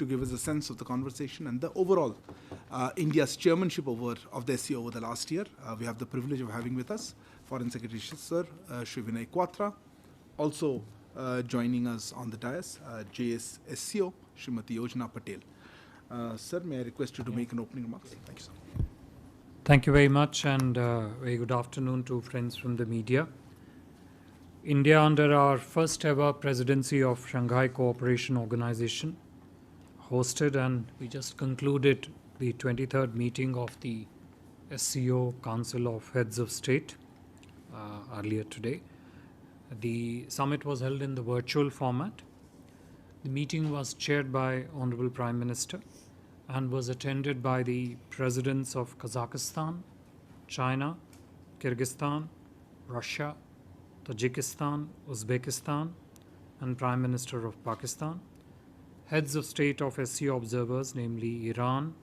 to give us a sense of the conversation and the overall India's chairmanship of the SCO over the last year. We have the privilege of having with us Foreign Secretary Sir Shri Vinay Kwatra. Also joining us on the dais, JS SCO, Srimati Yojana Patel. Sir, may I request you to make an opening remarks? Thank you, sir. Thank you very much, and very good afternoon to friends from the media. India, under our first ever presidency of Shanghai Cooperation Organization, hosted and we just concluded the 23rd meeting of the SCO Council of Heads of State earlier today. The summit was held in the virtual format. The meeting was chaired by Honorable Prime Minister and was attended by the presidents of Kazakhstan, China, Kyrgyzstan, Russia, Tajikistan, Uzbekistan, and Prime Minister of Pakistan. Heads of state of SCO observers, namely Iran,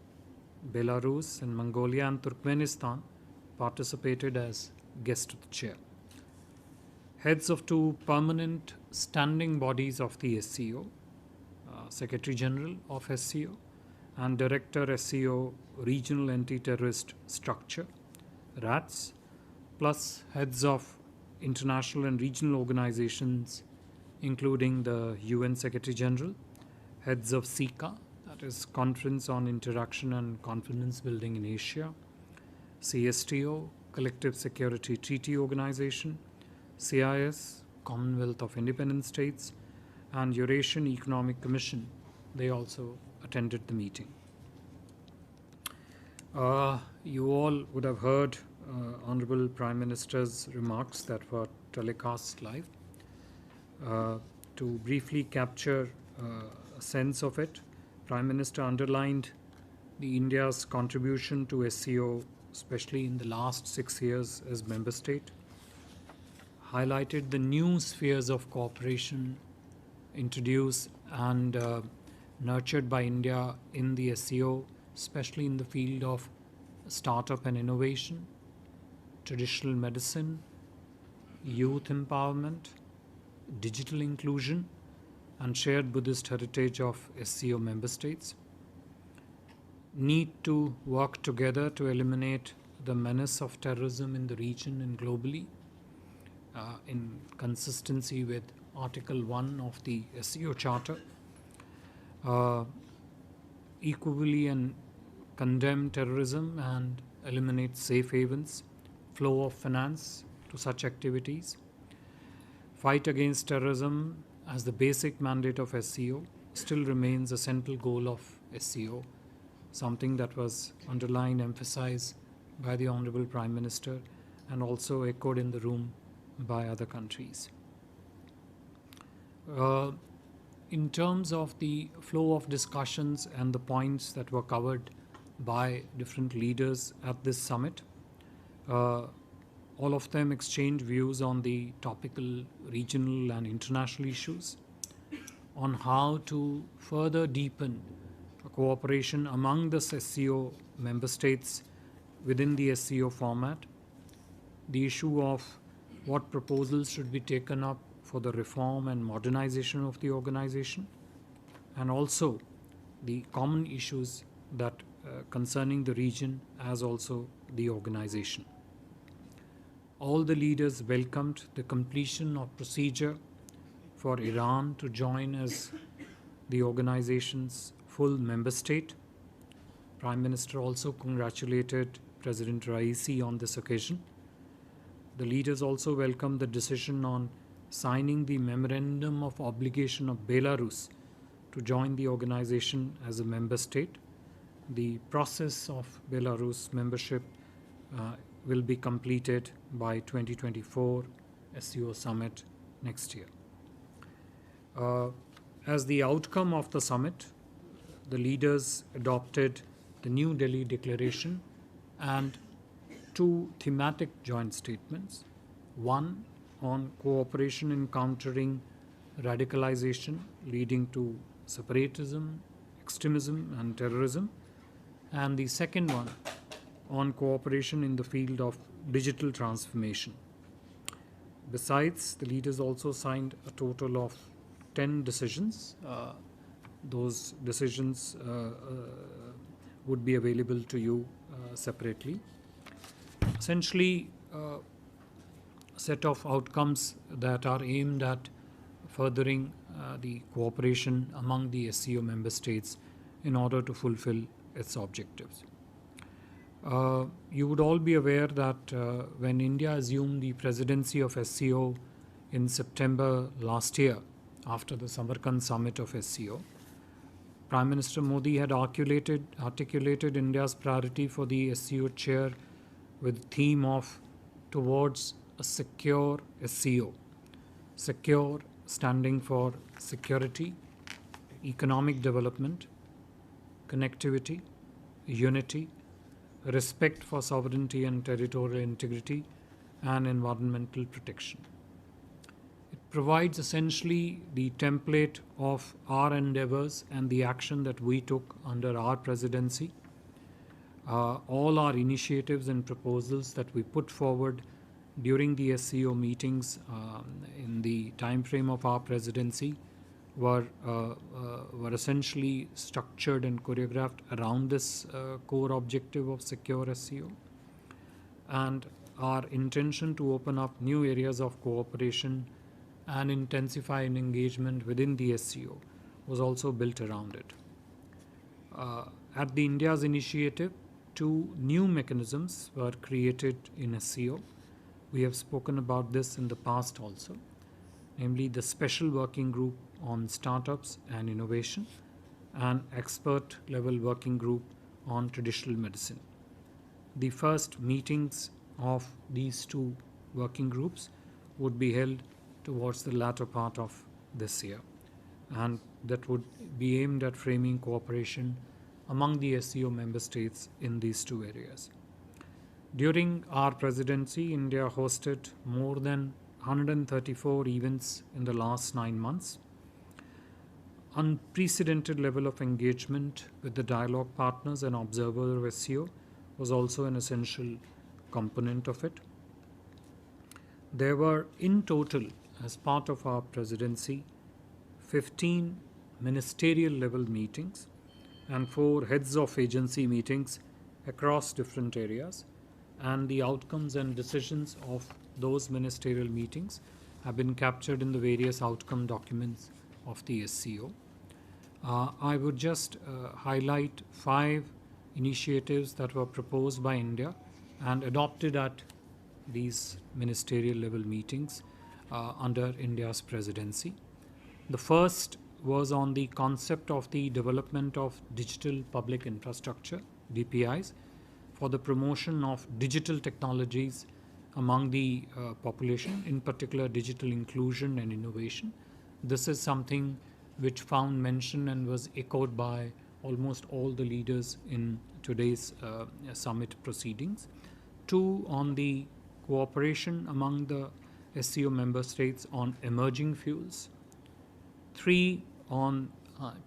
Belarus, and Mongolia and Turkmenistan, participated as guests of the chair. Heads of two permanent standing bodies of the SCO, Secretary General of SCO and Director SCO Regional Anti-Terrorist Structure, RATS, plus heads of international and regional organizations, including the UN Secretary General, heads of SICA, that is Conference on Interaction and Confidence Building in Asia, CSTO, Collective Security Treaty Organization, CIS, Commonwealth of Independent States, and Eurasian Economic Commission. They also attended the meeting. You all would have heard Honorable Prime Minister's remarks that were telecast live. To briefly capture a sense of it, Prime Minister underlined the India's contribution to SCO, especially in the last 6 years as member state, highlighted the new spheres of cooperation introduced and nurtured by India in the SCO, especially in the field of startup and innovation, traditional medicine, youth empowerment, digital inclusion, and shared Buddhist heritage of SCO member states. Need to work together to eliminate the menace of terrorism in the region and globally, in consistency with Article 1 of the SCO Charter. Equally and condemn terrorism and eliminate safe havens, flow of finance to such activities. Fight against terrorism as the basic mandate of SCO still remains a central goal of SCO, something that was underlined, emphasized by the Honorable Prime Minister and also echoed in the room by other countries. In terms of the flow of discussions and the points that were covered by different leaders at this summit, all of them exchanged views on the topical regional and international issues, on how to further deepen cooperation among the SCO member states within the SCO format, the issue of what proposals should be taken up for the reform and modernization of the organization, and also the common issues that concerning the region as also the organization. All the leaders welcomed the completion of procedure for Iran to join as the organization's full member state. Prime Minister also congratulated President Raisi on this occasion. The leaders also welcomed the decision on signing the Memorandum of Obligation of Belarus to join the organization as a member state. The process of Belarus membership will be completed by 2024 SCO Summit next year. As the outcome of the summit, the leaders adopted the New Delhi Declaration and 2 thematic joint statements. One on cooperation in countering radicalization leading to separatism, extremism, and terrorism, and the second one on cooperation in the field of digital transformation. Besides, the leaders also signed a total of 10 decisions. those decisions would be available to you separately. Essentially, a set of outcomes that are aimed at furthering the cooperation among the SCO member states in order to fulfill its objectives. You would all be aware that when India assumed the presidency of SCO in September last year, after the Samarkand Summit of SCO, Prime Minister Modi had articulated India's priority for the SCO chair with the theme of towards a secure SCO. Secure standing for security, economic development, connectivity, unity, respect for sovereignty and territorial integrity, and environmental protection. It provides essentially the template of our endeavors and the action that we took under our presidency. All our initiatives and proposals that we put forward during the SCO meetings in the time frame of our presidency were essentially structured and choreographed around this core objective of secure SCO. And our intention to open up new areas of cooperation and intensify engagement within the SCO was also built around it. At the India's initiative, 2 new mechanisms were created in SCO. We have spoken about this in the past also, namely the Special Working Group on Startups and Innovation and Expert Level Working Group on Traditional Medicine. The first meetings of these 2 working groups would be held towards the latter part of this year, and that would be aimed at framing cooperation among the SCO member states in these 2 areas. During our presidency, India hosted more than 134 events in the last 9 months. Unprecedented level of engagement with the dialogue partners and observers of SCO was also an essential component of it. There were in total, as part of our presidency, 15 ministerial level meetings and 4 heads of agency meetings across different areas, and the outcomes and decisions of those ministerial meetings have been captured in the various outcome documents of the SCO. I would just highlight 5 initiatives that were proposed by India and adopted at these ministerial level meetings under India's presidency. The first was on the concept of the development of digital public infrastructure, DPIs, for the promotion of digital technologies among the population, in particular digital inclusion and innovation. This is something which found mention and was echoed by almost all the leaders in today's summit proceedings. 2, on the cooperation among the SCO member states on emerging fuels. 3, on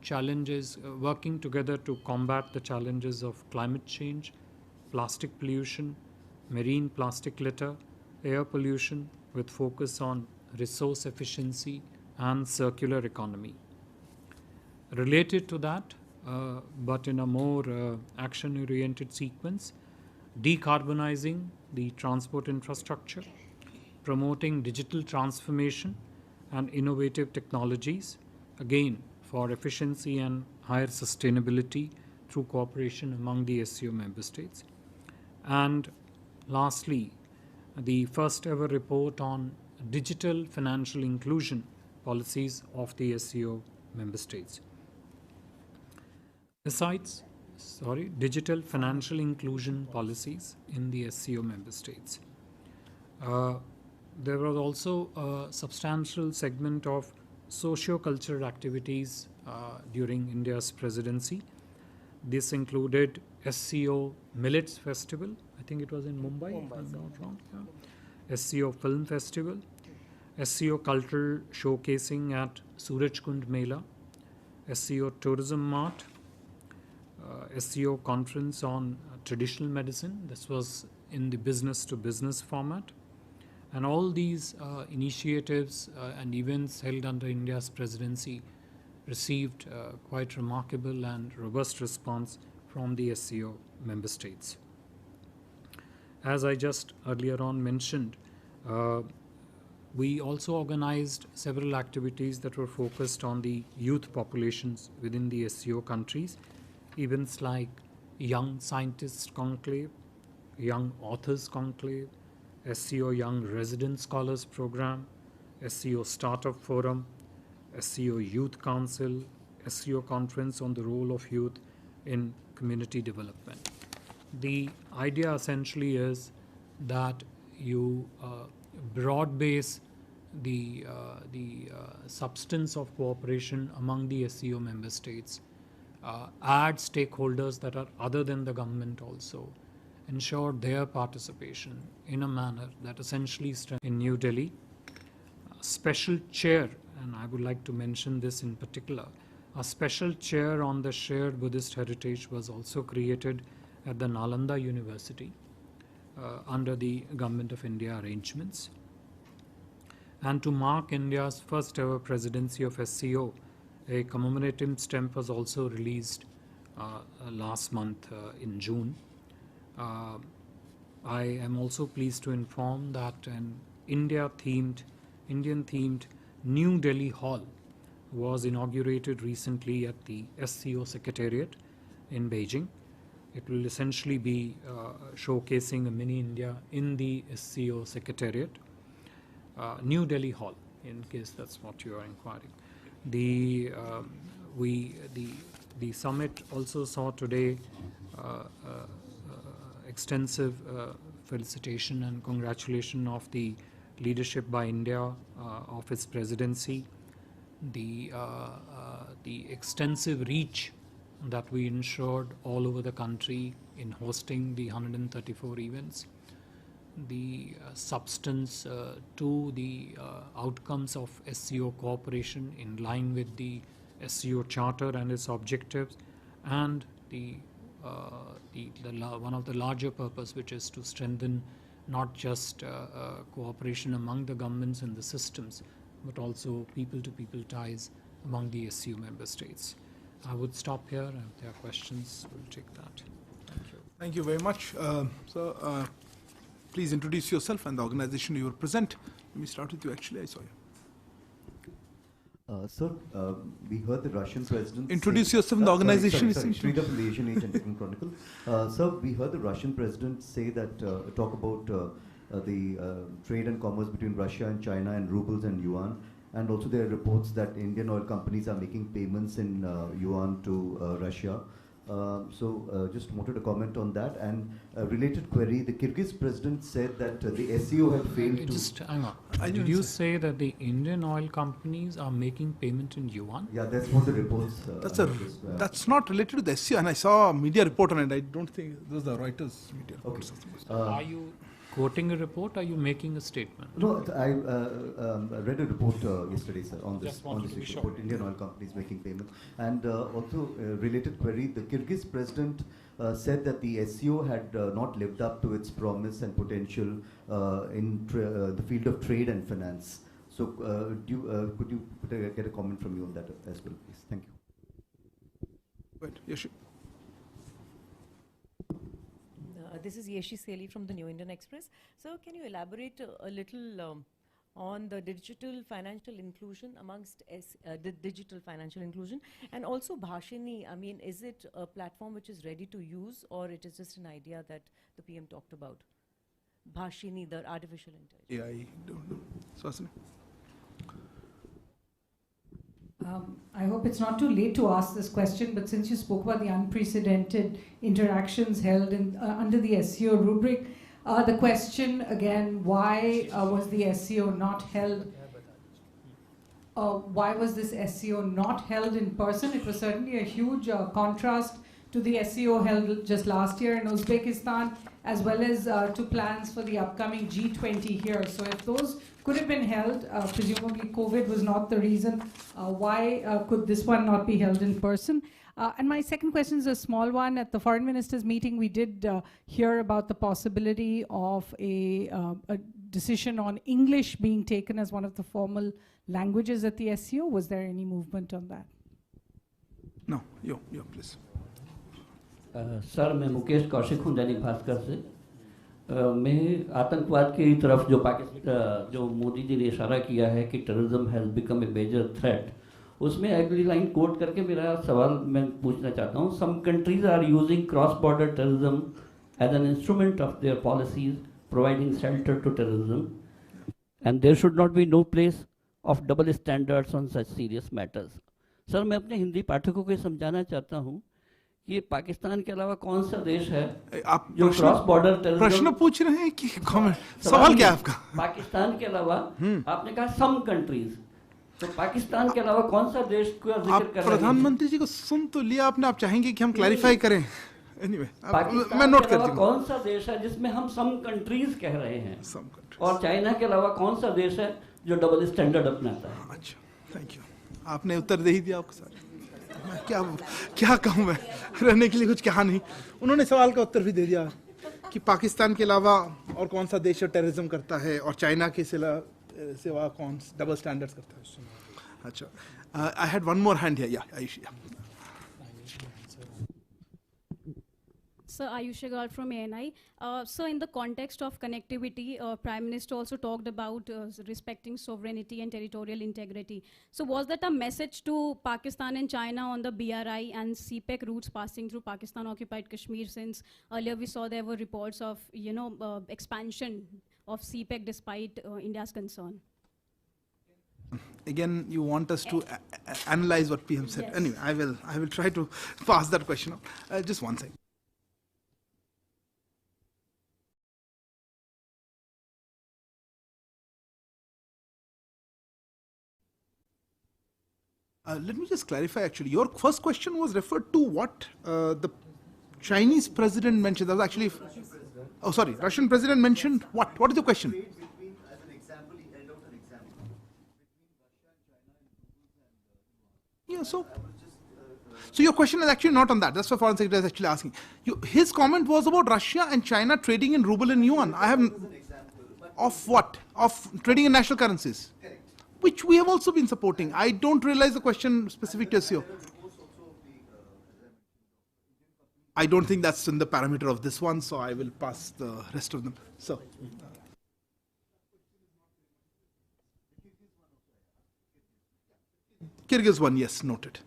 challenges, working together to combat the challenges of climate change, plastic pollution, marine plastic litter, air pollution, with focus on resource efficiency and circular economy. Related to that, but in a more action-oriented sequence, decarbonizing the transport infrastructure, promoting digital transformation and innovative technologies, again for efficiency and higher sustainability through cooperation among the SCO member states. And lastly, the first ever report on digital financial inclusion policies of the SCO member states. Besides, digital financial inclusion policies in the SCO member states. There was also a substantial segment of socio-cultural activities during India's presidency. This included SCO Millets Festival, I think it was in Mumbai, if I'm not wrong. Yeah. SCO Film Festival, SCO Cultural Showcasing at Surajkund Mela, SCO Tourism Mart, SCO Conference on Traditional Medicine. This was in the business-to-business format. And all these initiatives and events held under India's presidency received quite remarkable and robust response from the SCO member states. As I just earlier on mentioned, we also organized several activities that were focused on the youth populations within the SCO countries, events like Young Scientists Conclave, Young Authors Conclave, SCO Young Resident Scholars Program, SCO Startup Forum, SCO Youth Council, SCO Conference on the Role of Youth in Community Development. The idea essentially is that you broad base the substance of cooperation among the SCO member states, add stakeholders that are other than the government also, ensure their participation in a manner that essentially in New Delhi. A special chair, and I would like to mention this in particular, a special chair on the shared Buddhist heritage was also created at the Nalanda University under the Government of India arrangements. And to mark India's first ever presidency of SCO, a commemorative stamp was also released last month in June. I am also pleased to inform that an Indian-themed New Delhi Hall was inaugurated recently at the SCO Secretariat in Beijing. It will essentially be showcasing a mini India in the SCO Secretariat. New Delhi Hall, in case that's what you are inquiring. The summit also saw today extensive felicitation and congratulation of the leadership by India of its presidency, the extensive reach that we ensured all over the country in hosting the 134 events, the substance to the outcomes of SCO cooperation in line with the SCO Charter and its objectives, and one of the larger purpose, which is to strengthen not just cooperation among the governments and the systems, but also people-to-people ties among the SCO member states. I would stop here, and if there are questions, we'll take that. Thank you. Thank you very much. Please introduce yourself and the organization you represent. Let me start with you, actually. I saw you. Sir, we heard the Russian president introduce yourself and the organization. Sorry, Sridhar from the Asian Age and Technical Chronicle. Sir, we heard the Russian president say that, talk about the trade and commerce between Russia and China and rubles and yuan. And also there are reports that Indian oil companies are making payments in yuan to Russia. Just wanted to comment on that. And a related query, the Kyrgyz president said that the SCO had failed to... Just hang on. Did you say that the Indian oil companies are making payment in yuan? Yeah, that's what the reports... that's not related to the SCO, and I saw a media report on it. I don't think those are Reuters media reports. Okay. Are you quoting a report, or are you making a statement? No, I read a report yesterday, sir, on this issue about Indian oil companies making payments. And also, related query, the Kyrgyz president said that the SCO had not lived up to its promise and potential in the field of trade and finance. So, could you get a comment from you on that as well, please? Thank you. Right. Yes. This is Yeshi Seli from the New Indian Express. So can you elaborate a little on the digital financial inclusion amongst the digital financial inclusion, and also Bashini? I mean, is it a platform which is ready to use, or it is just an idea that the PM talked about? Bashini, the artificial intelligence. Yeah, I don't know. Swasini? I hope it's not too late to ask this question, but since you spoke about the unprecedented interactions held under the SCO rubric, the question again, why was the SCO not held? Why was this SCO not held in person? It was certainly a huge contrast to the SCO held just last year in Uzbekistan, as well as to plans for the upcoming G20 here. So if those could have been held, presumably COVID was not the reason, why could this one not be held in person? And my second question is a small one. At the foreign ministers meeting, we did hear about the possibility of a decision on English being taken as one of the formal languages at the SCO. Was there any movement on that? No, you, please. Sir मैं मुकेश कौशिक हूँ दैनिक भास्कर से। मैं आतंकवाद की तरफ जो पाकिस्तान जो मोदी जी ने इशारा किया है कि terrorism has become a major threat, उसमें अगली लाइन कोट करके मेरा सवाल मैं पूछना चाहता हूँ। Some countries are using cross border terrorism as an instrument of their policies providing shelter to terrorism and there should not be no place of double standards on such serious matters. Sir मैं अपने हिंदी पाठकों को समझाना चाहता हूँ कि ये पाकिस्तान के अलावा कौन सा देश है आप जो क्रॉस बॉर्डर प्रश्न पूछ रहे हैं कि कमेंट, सवाल क्या है आपका? पाकिस्तान के अलावा आपने कहा सम कंट्रीज, तो पाकिस्तान के अलावा कौन सा देश का जिक्र आप कर रहे हैं? प्रधानमंत्री जी को सुन तो लिया आपने, आप चाहेंगे कि हम क्लैरिफाई करें? एनीवे पाकिस्तान मैं नोट के कर अलावा दूंगा। कौन सा देश है जिसमें हम सम कंट्रीज कह रहे हैं? Some countries. और चाइना के अलावा कौन सा देश है जो डबल स्टैंडर्ड अपनाता है? अच्छा, थैंक यू। आपने उत्तर दे ही दिया आपको सारे। मैं क्या कहूँ, मैं रहने के लिए कुछ कहा नहीं। उन्होंने सवाल का उत्तर भी दे दिया कि पाकिस्तान के अलावा और कौन सा देश टेररिज्म करता है और चाइना के सिवा कौन डबल स्टैंडर्ड्स करता है। अच्छा, I had one more hand here. या Ayushi. Sir, Ayush Agarwal from ANI. So in the context of connectivity, Prime Minister also talked about respecting sovereignty and territorial integrity. So was that a message to Pakistan and China on the BRI and CPEC routes passing through Pakistan-occupied Kashmir, since earlier we saw there were reports of, expansion of CPEC despite India's concern? Again, you want us to analyze what PM said. Yes. Anyway, I will try to pass that question on. Just one second. Let me just clarify, actually. Your first question was referred to what the Chinese president mentioned. That was actually... Oh, sorry. Russian president mentioned what? What is the question? Between, as an example, he held out an example. Yeah, so your question is actually not on that. That's what Foreign Secretary is actually asking. His comment was about Russia and China trading in ruble and yuan. I have... Of what? Of trading in national currencies? Which we have also been supporting. I don't realize the question specific to SEO. I don't think that's in the parameter of this one, so I will pass the rest of them. So, Kyrgyz one, yes, noted.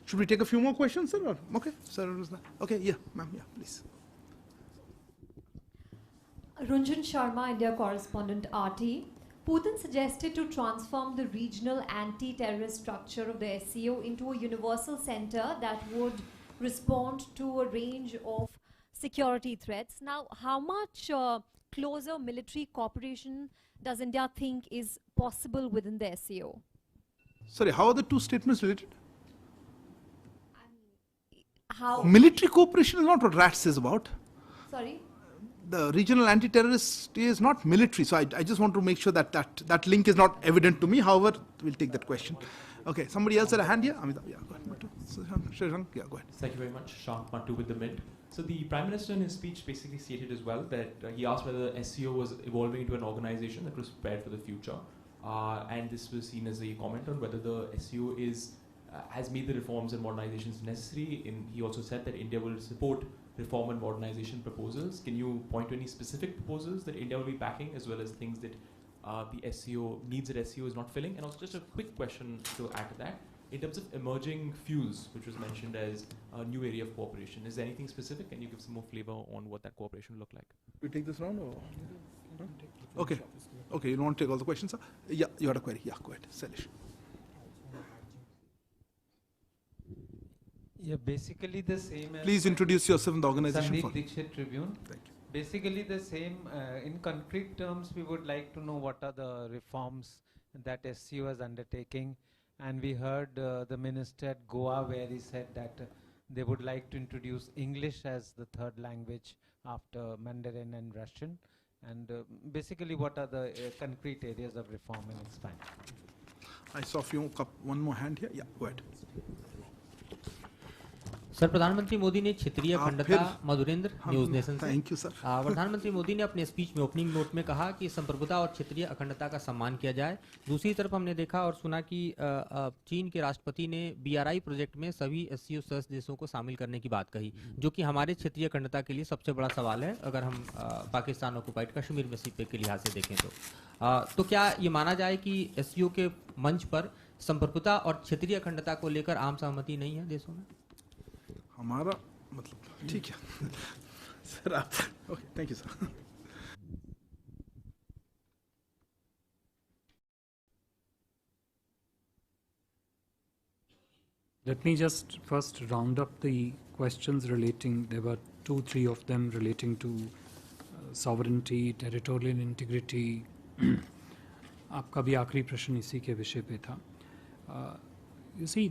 Should we take a few more questions, sir? Or, okay, sir. Okay, yeah, ma'am, yeah, please. Runjan Sharma, India correspondent, RT. Putin suggested to transform the regional anti-terrorist structure of the SCO into a universal center that would respond to a range of security threats. Now, how much closer military cooperation does India think is possible within the SCO? Sorry, how are the two statements related? How? Military cooperation is not what RAT says about. Sorry? The regional anti-terrorist is not military, so I just want to make sure that link is not evident to me. However, we'll take that question. Okay, somebody else had a hand here? Amitabh, yeah, go ahead. Yeah, go ahead. Thank you very much. Shank Mantu with the Mint. So the Prime Minister in his speech basically stated as well that he asked whether the SCO was evolving into an organization that was prepared for the future. And this was seen as a comment on whether the SCO has made the reforms and modernizations necessary. He also said that India will support reform and modernization proposals. Can you point to any specific proposals that India will be backing, as well as things that the SCO needs that SCO is not filling? And also just a quick question to add to that. In terms of emerging fuels, which was mentioned as a new area of cooperation, is there anything specific? Can you give some more flavor on what that cooperation will look like? We take this round or? Okay. Okay, you don't want to take all the questions, sir? Yeah, you had a query. Yeah, go ahead. Salish. Yeah, basically the same as... Please introduce yourself and the organization. Sandeep Dixit Tribune. Thank you. Basically the same, in concrete terms, we would like to know what are the reforms that SCO is undertaking. And we heard the minister at Goa where he said that they would like to introduce English as the third language after Mandarin and Russian. And basically what are the concrete areas of reform and expansion? I saw one more hand here. Yeah, go ahead. Sir, प्रधानमंत्री मोदी ने क्षेत्रीय अखंडता Madhurendra news nation से। Thank you sir. प्रधानमंत्री मोदी ने अपने speech में opening note में कहा कि संप्रभुता और क्षेत्रीय अखंडता का सम्मान किया जाए। दूसरी तरफ हमने देखा और सुना कि चीन के राष्ट्रपति ने BRI प्रोजेक्ट में सभी SCO सदस्य देशों को शामिल करने की बात कही, जो कि हमारे क्षेत्रीय अखंडता के लिए सबसे बड़ा सवाल है अगर हम पाकिस्तान ऑक्युपाइड कश्मीर में सीपे के लिहाज से देखें तो क्या ये माना जाए कि SCO के मंच पर संप्रभुता और क्षेत्रीय अखंडता को लेकर आम सहमति नहीं है देशों में? हमारा मतलब ठीक है सर आप okay thank you sir. Let me just first round up the questions relating, there were 2-3 of them relating to sovereignty, territorial integrity. आपका भी आखिरी प्रश्न इसी के विषय पे था. You see,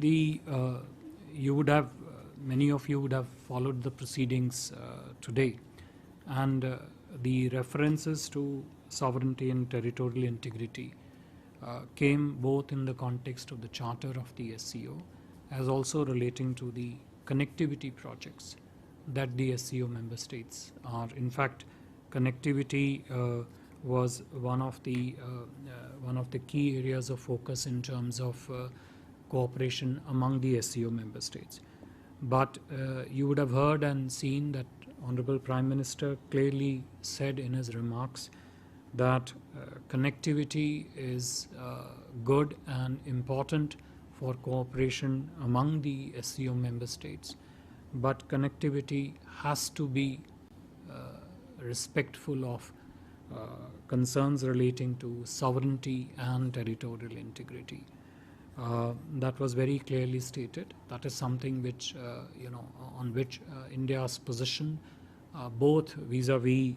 you would have, many of you would have followed the proceedings today, and the references to sovereignty and territorial integrity came both in the context of the charter of the SCO as also relating to the connectivity projects that the SCO member states are. In fact, connectivity was one of the key areas of focus in terms of cooperation among the SCO member states. But you would have heard and seen that Honorable Prime Minister clearly said in his remarks that connectivity is good and important for cooperation among the SCO member states, but connectivity has to be respectful of concerns relating to sovereignty and territorial integrity. That was very clearly stated. That is something which, on which India's position, both vis-a-vis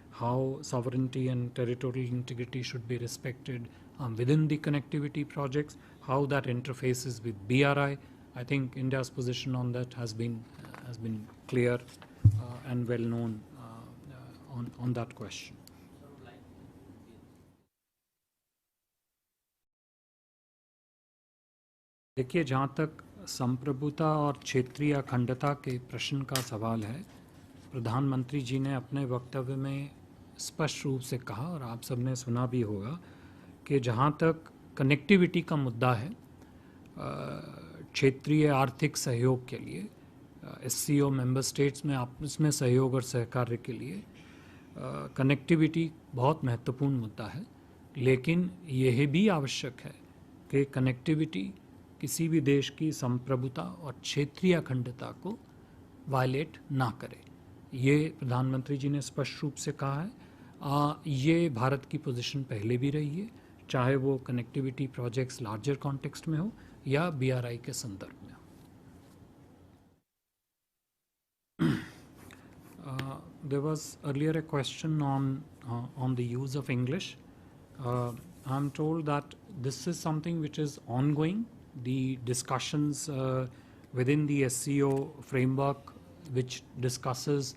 how sovereignty and territorial integrity should be respected within the connectivity projects, how that interfaces with BRI. I think India's position on that has been clear and well known on that question. देखिए, जहाँ तक संप्रभुता और क्षेत्रीय अखंडता के प्रश्न का सवाल है, प्रधानमंत्री जी ने अपने वक्तव्य में स्पष्ट रूप से कहा और आप सबने सुना भी होगा कि जहाँ तक कनेक्टिविटी का मुद्दा है, क्षेत्रीय आर्थिक सहयोग के लिए SCO मेंबर स्टेट्स में आपस में सहयोग और सहकार्य के लिए कनेक्टिविटी बहुत महत्वपूर्ण मुद्दा है, लेकिन यह भी आवश्यक है कि कनेक्टिविटी किसी भी देश की संप्रभुता और क्षेत्रीय अखंडता को वायलेट ना करे. ये प्रधानमंत्री जी ने स्पष्ट रूप से कहा है. ये भारत की पोजीशन पहले भी रही है, चाहे वो कनेक्टिविटी प्रोजेक्ट्स लार्जर कॉन्टेक्स्ट में हो या BRI के संदर्भ में हो. There was earlier a question on the use of English. I'm told that this is something which is ongoing. The discussions within the SCO framework, which discusses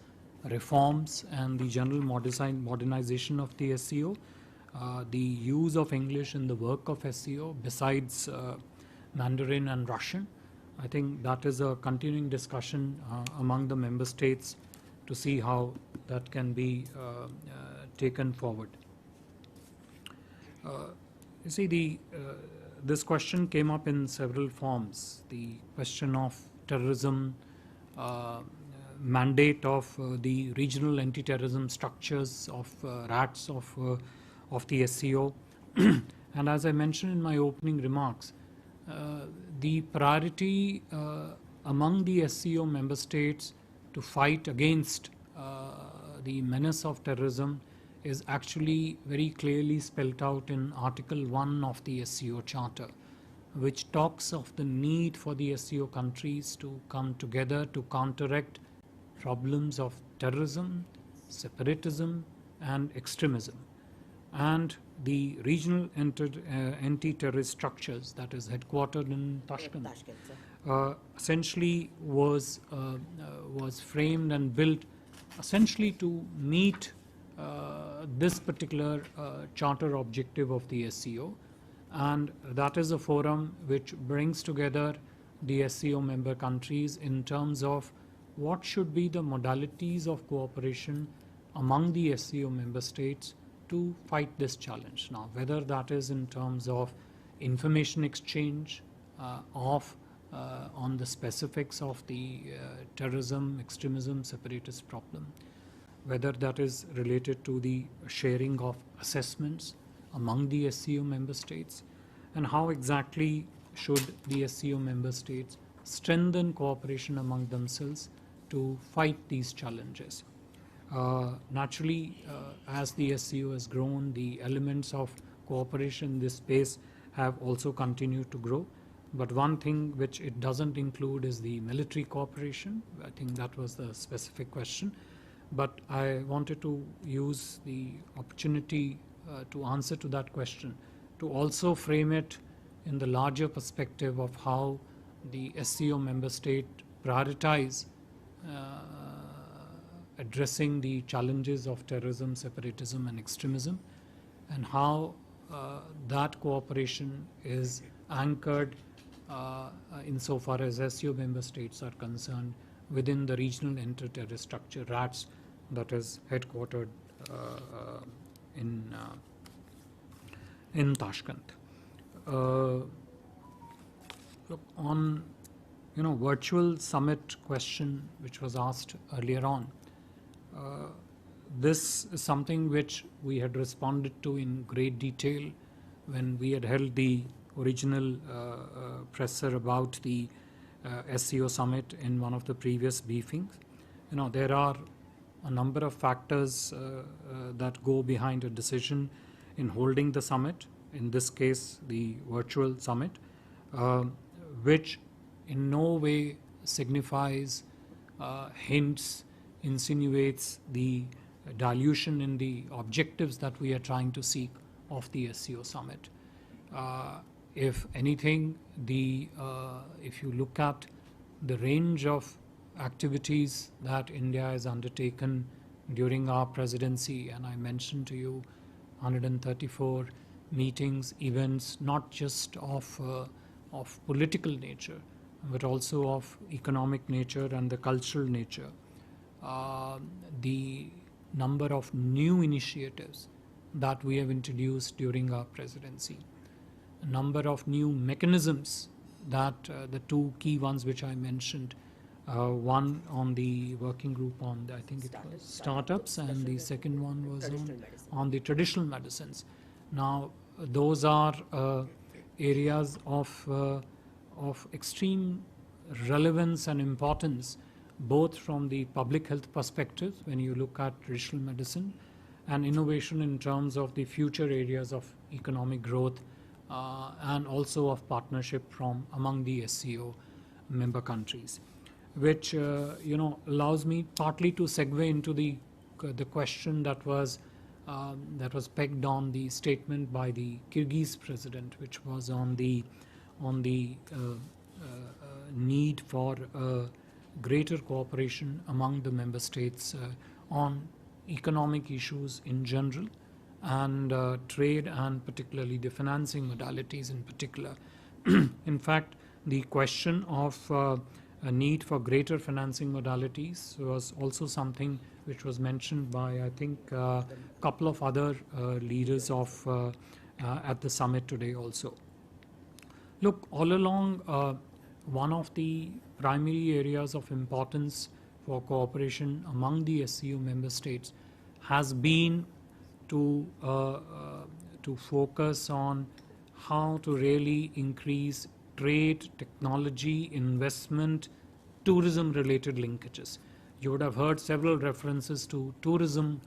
reforms and the general modernization of the SCO, the use of English in the work of SCO besides Mandarin and Russian, I think that is a continuing discussion among the member states to see how that can be taken forward. You see, this question came up in several forms. The question of terrorism, mandate of the regional anti-terrorism structures of RATs of the SCO. And as I mentioned in my opening remarks, the priority among the SCO member states to fight against the menace of terrorism is actually very clearly spelled out in Article 1 of the SCO Charter, which talks of the need for the SCO countries to come together to counteract problems of terrorism, separatism, and extremism. And the regional anti-terrorist structures that is headquartered in Tashkent essentially was framed and built essentially to meet this particular charter objective of the SCO, and that is a forum which brings together the SCO member countries in terms of what should be the modalities of cooperation among the SCO member states to fight this challenge. Now, whether that is in terms of information exchange on the specifics of the terrorism, extremism, separatist problem, whether that is related to the sharing of assessments among the SCO member states, and how exactly should the SCO member states strengthen cooperation among themselves to fight these challenges. Naturally, as the SCO has grown, the elements of cooperation in this space have also continued to grow. But one thing which it doesn't include is the military cooperation. I think that was the specific question. But I wanted to use the opportunity to answer to that question, to also frame it in the larger perspective of how the SCO member state prioritize addressing the challenges of terrorism, separatism and extremism, and how that cooperation is anchored insofar as SCO member states are concerned within the regional anti-terrorist structure, RATS, that is headquartered in Tashkent. Look, on virtual summit question which was asked earlier on, this is something which we had responded to in great detail when we had held the original presser about the SCO Summit in one of the previous briefings. There are a number of factors that go behind a decision in holding the summit, in this case the virtual summit, which in no way signifies, hints, insinuates the dilution in the objectives that we are trying to seek of the SCO Summit. If anything, if you look at the range of activities that India has undertaken during our presidency, and I mentioned to you 134 meetings, events, not just of political nature, but also of economic nature and the cultural nature. The number of new initiatives that we have introduced during our presidency, a number of new mechanisms that the two key ones which I mentioned, one on the working group on, I think it was startups, and the second one was on the traditional medicines. Now, those are areas of extreme relevance and importance, both from the public health perspective when you look at traditional medicine, and innovation in terms of the future areas of economic growth, and also of partnership from among the SCO member countries, which allows me partly to segue into the question that was pegged on the statement by the Kyrgyz president, which was on the need for greater cooperation among the member states on economic issues in general, and trade, and particularly the financing modalities in particular. In fact, the question of a need for greater financing modalities was also something which was mentioned by, I think, a couple of other leaders of at the summit today also. Look, all along, one of the primary areas of importance for cooperation among the SCO member states has been to focus on how to really increase trade, technology, investment, tourism-related linkages. You would have heard several references to tourism,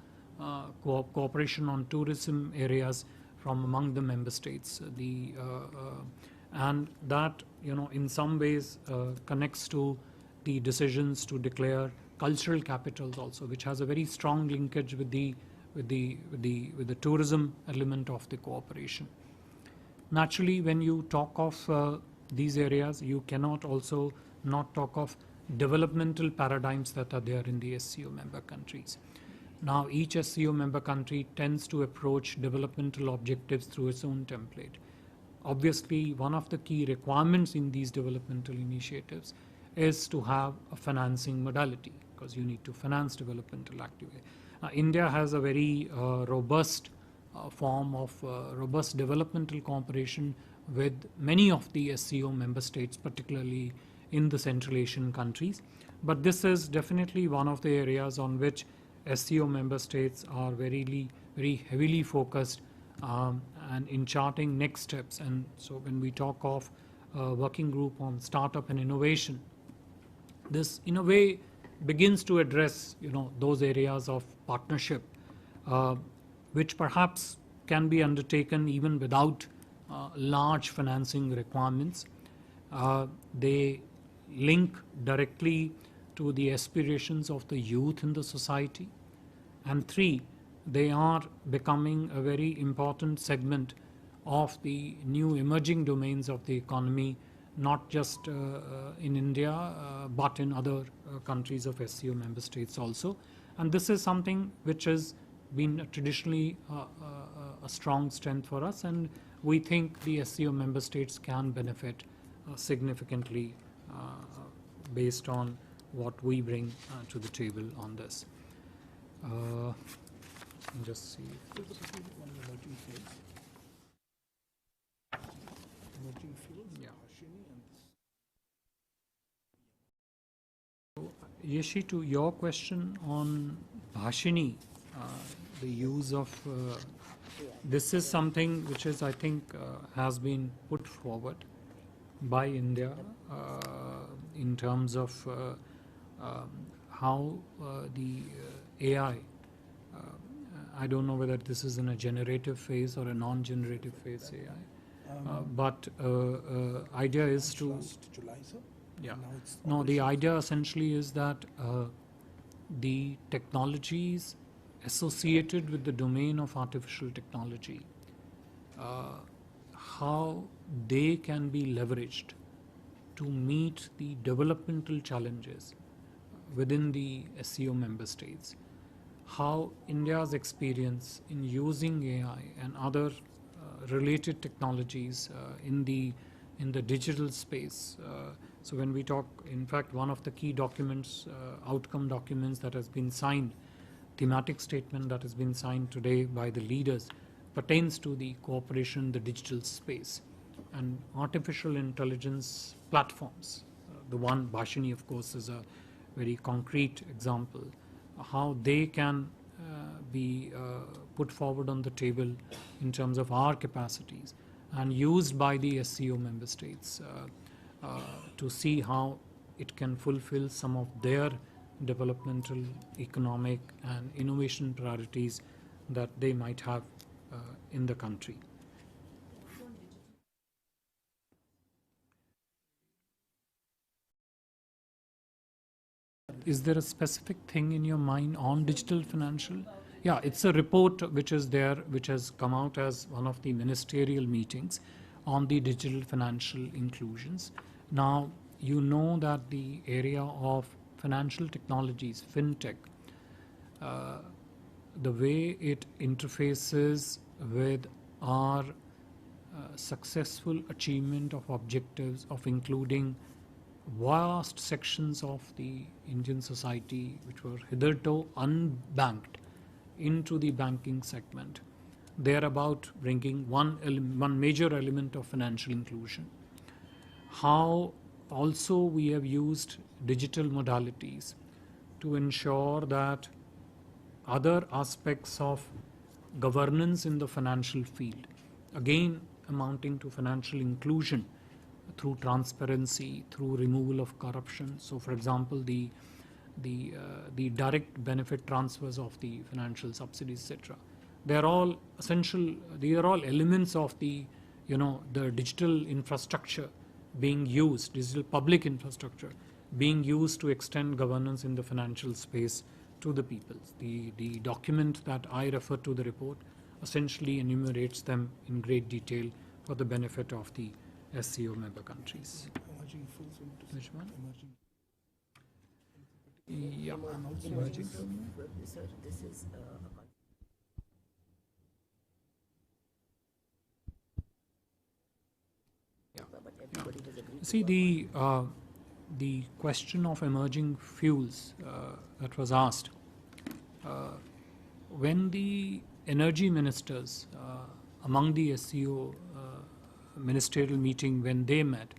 cooperation on tourism areas from among the member states. And that, in some ways connects to the decisions to declare cultural capitals also, which has a very strong linkage with the tourism element of the cooperation. Naturally, when you talk of these areas, you cannot also not talk of developmental paradigms that are there in the SCO member countries. Now, each SCO member country tends to approach developmental objectives through its own template. obviously one of the key requirements in these developmental initiatives is to have a financing modality, because you need to finance developmental activity. India has a very robust form of robust developmental cooperation with many of the SCO member states, particularly in the Central Asian countries. But this is definitely one of the areas on which SCO member states are very heavily focused and in charting next steps. And so when we talk of working group on startup and innovation, this in a way begins to address those areas of partnership which perhaps can be undertaken even without large financing requirements. They link directly to the aspirations of the youth in the society. And 3, they are becoming a very important segment of the new emerging domains of the economy, not just in India, but in other countries of SCO member states also. And this is something which has been traditionally a strong strength for us, and we think the SCO member states can benefit significantly based on what we bring to the table on this. Just see if there's one emerging field. Emerging fields, yeah. So, Yeshi, to your question on bashini, the use of this is something which is, I think, has been put forward by India in terms of how the AI, I don't know whether this is in a generative phase or a non-generative phase AI, but idea is to... July, sir? Yeah. No, the idea essentially is that the technologies associated with the domain of artificial technology, how they can be leveraged to meet the developmental challenges within the SCO member states. How India's experience in using AI and other related technologies in the digital space. So when we talk, in fact, one of the key documents, outcome documents that has been signed, thematic statement that has been signed today by the leaders, pertains to the cooperation in the digital space and artificial intelligence platforms. The one, bashini, of course, is a very concrete example, how they can be put forward on the table in terms of our capacities and used by the SCO member states to see how it can fulfill some of their developmental, economic and innovation priorities that they might have in the country. Is there a specific thing in your mind on digital financial? Yeah, it's a report which is there, which has come out as one of the ministerial meetings on the digital financial inclusions. Now, you know that the area of financial technologies, fintech, the way it interfaces with our successful achievement of objectives of including vast sections of the Indian society which were hitherto unbanked into the banking segment. They are about bringing one major element of financial inclusion. How also we have used digital modalities to ensure that other aspects of governance in the financial field, again amounting to financial inclusion through transparency, through removal of corruption. So, for example, the direct benefit transfers of the financial subsidies, etc. They are all essential. These are all elements of the digital infrastructure being used, digital public infrastructure being used to extend governance in the financial space to the people. The document that I refer to, the report, essentially enumerates them in great detail for the benefit of the SCO member countries. Which one? Yeah, emerging. Sir, this is a... See, the question of emerging fuels that was asked, when the energy ministers among the SCO ministerial meeting, when they met,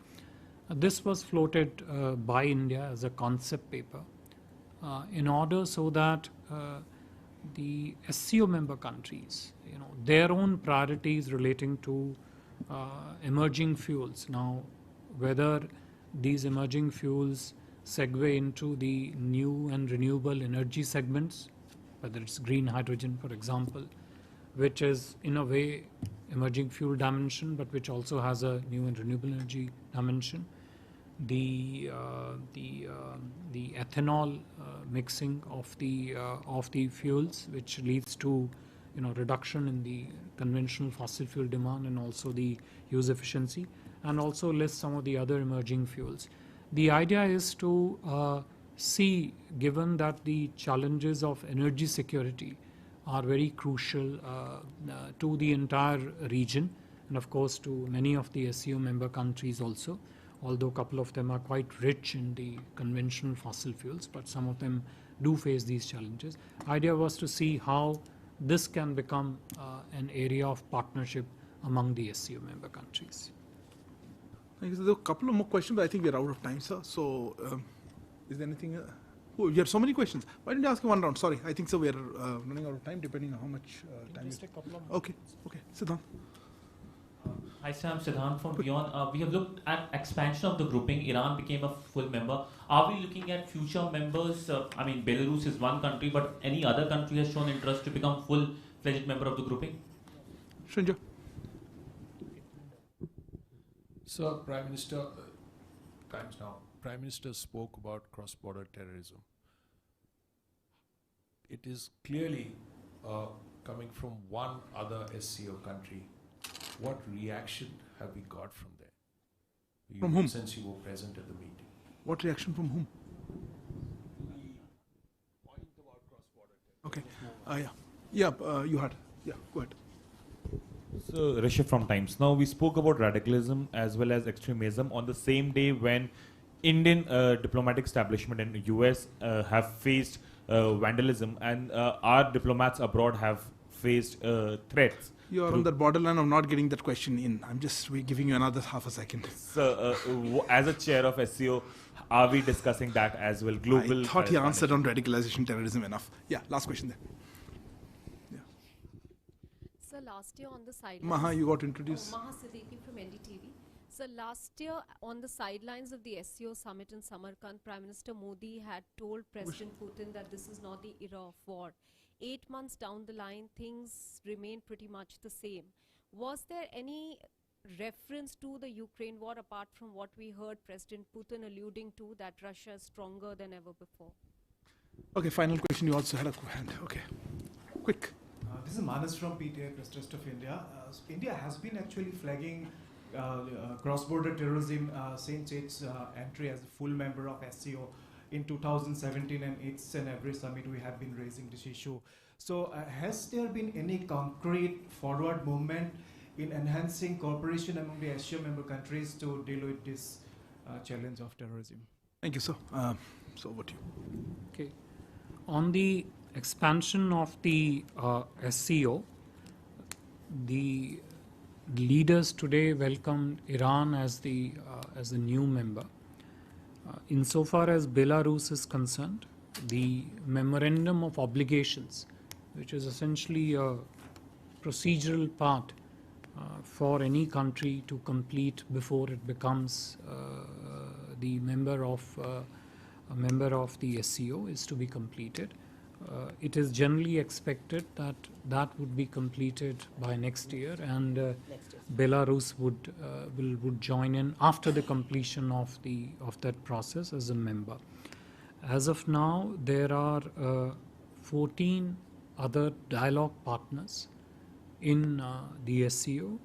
this was floated by India as a concept paper in order so that the SCO member countries, their own priorities relating to emerging fuels. Now, whether these emerging fuels segue into the new and renewable energy segments, whether it's green hydrogen, for example, which is in a way emerging fuel dimension, but which also has a new and renewable energy dimension. The ethanol mixing of the fuels, which leads to reduction in the conventional fossil fuel demand and also the use efficiency, and also list some of the other emerging fuels. The idea is to see, given that the challenges of energy security are very crucial to the entire region, and of course to many of the SCO member countries also, although a couple of them are quite rich in the conventional fossil fuels, but some of them do face these challenges. Idea was to see how this can become an area of partnership among the SCO member countries. Thank you. So there are a couple of more questions, but I think we're out of time, sir. So is there anything? Oh, you have so many questions. Why didn't you ask one round? Sorry, I think so. We're running out of time, depending on how much time. Just a couple of more. Okay, sit down. Hi, Sam. Siddhant from Beyond. We have looked at expansion of the grouping. Iran became a full member. Are we looking at future members? I mean, Belarus is one country, but any other country has shown interest to become full-fledged member of the grouping? Srinjo. Sir, Prime Minister, times now. Prime Minister spoke about cross-border terrorism. It is clearly coming from one other SCO country. What reaction have we got from there? From whom? Since you were present at the meeting. What reaction from whom? The point about cross-border Okay. terrorism. You had. Yeah, go ahead. So, Rishabh from Times. Now, we spoke about radicalism as well as extremism on the same day when Indian diplomatic establishment in the US have faced vandalism, and our diplomats abroad have faced threats. You are on the borderline of not getting that question in. I'm just giving you another half a second. So, as a chair of SCO, are we discussing that as well? Global. I thought he answered on radicalization, terrorism enough. Yeah, last question there. So last year on the sidelines... Maha, you got introduced. Maha Siddiqui from NDTV. So last year on the sidelines of the SCO Summit in Samarkand, Prime Minister Modi had told President Putin that this is not the era of war. 8 months down the line, things remain pretty much the same. Was there any reference to the Ukraine war apart from what we heard President Putin alluding to, that Russia is stronger than ever before? Okay, final question. You also had a hand. Okay, quick. This is Manas from PTA, Press Trust of India. India has been actually flagging cross-border terrorism since its entry as a full member of SCO in 2017, and each and every summit we have been raising this issue. So has there been any concrete forward movement in enhancing cooperation among the SCO member countries to deal with this challenge of terrorism? Thank you, sir. So over to you. Okay. On the expansion of the SCO, the leaders today welcomed Iran as the new member. Insofar as Belarus is concerned, the memorandum of obligations, which is essentially a procedural part for any country to complete before it becomes the member of a member of the SCO, is to be completed. It is generally expected that that would be completed by next year, and Belarus would join in after the completion of that process as a member. As of now, there are 14 other dialogue partners in the SCO.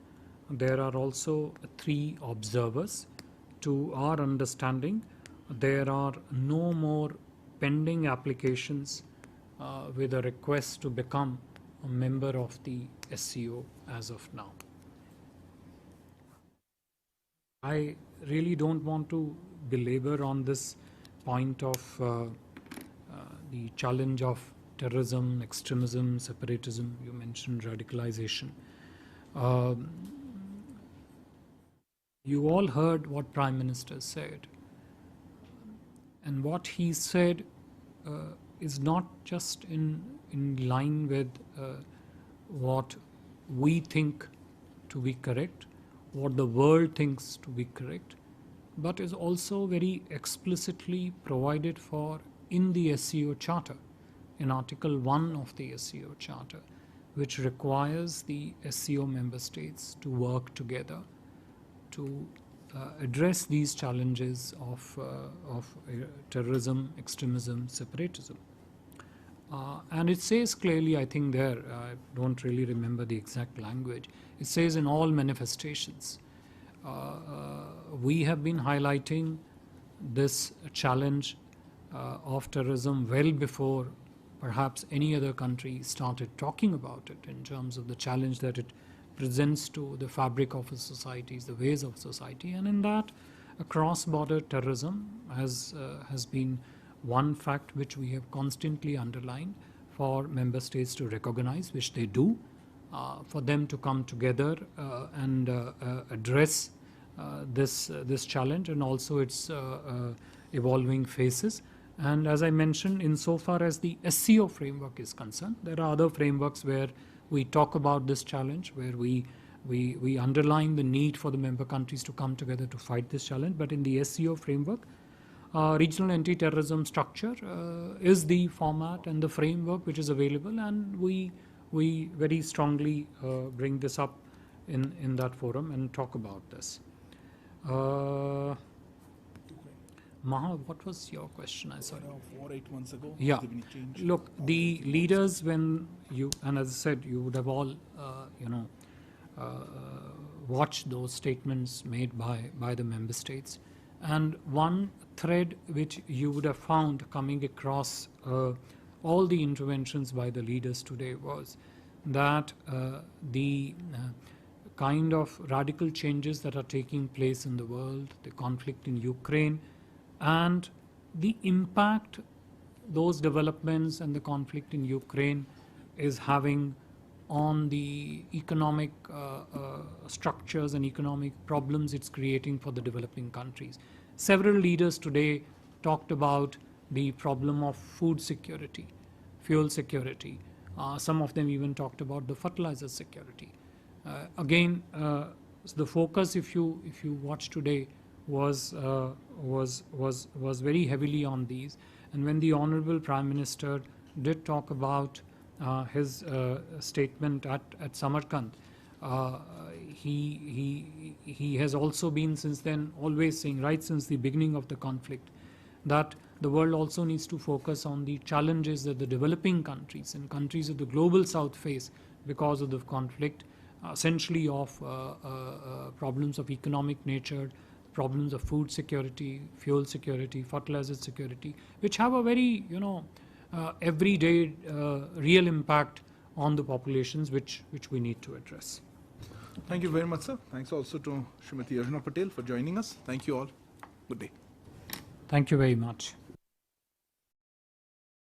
There are also 3 observers. To our understanding, there are no more pending applications with a request to become a member of the SCO as of now. I really don't want to belabor on this point of the challenge of terrorism, extremism, separatism. You mentioned radicalization. You all heard what Prime Minister said. And what he said is not just in line with what we think to be correct, what the world thinks to be correct, but is also very explicitly provided for in the SCO Charter, in Article 1 of the SCO Charter, which requires the SCO member states to work together to address these challenges of terrorism, extremism, separatism. And it says clearly, I think there, I don't really remember the exact language, it says in all manifestations. We have been highlighting this challenge of terrorism well before perhaps any other country started talking about it in terms of the challenge that it presents to the fabric of its societies, the ways of society. And in that, cross-border terrorism has been one fact which we have constantly underlined for member states to recognize, which they do, for them to come together and address this challenge and also its evolving phases. And as I mentioned, insofar as the SCO framework is concerned, there are other frameworks where we talk about this challenge, where we underline the need for the member countries to come together to fight this challenge. But in the SCO framework, regional anti-terrorism structure is the format and the framework which is available, and we very strongly bring this up in that forum and talk about this. Maha, what was your question? I saw 4 or 8 months ago. Yeah. Look, the leaders, when you, and as I said, you would have all, watched those statements made by the member states. And one thread which you would have found coming across all the interventions by the leaders today was that the kind of radical changes that are taking place in the world, the conflict in Ukraine, and the impact those developments and the conflict in Ukraine is having on the economic structures and economic problems it's creating for the developing countries. Several leaders today talked about the problem of food security, fuel security. Some of them even talked about the fertilizer security. Again, the focus, if you watch today, was very heavily on these. And when the Honorable Prime Minister did talk about his statement at Samarkand, he has also been since then always saying, right since the beginning of the conflict, that the world also needs to focus on the challenges that the developing countries and countries of the global south face because of the conflict, essentially of problems of economic nature, problems of food security, fuel security, fertilizer security, which have a very, everyday real impact on the populations which we need to address. Thank you very much, sir. Thanks also to Srimati Arjuna Patel for joining us. Thank you all. Good day. Thank you very much.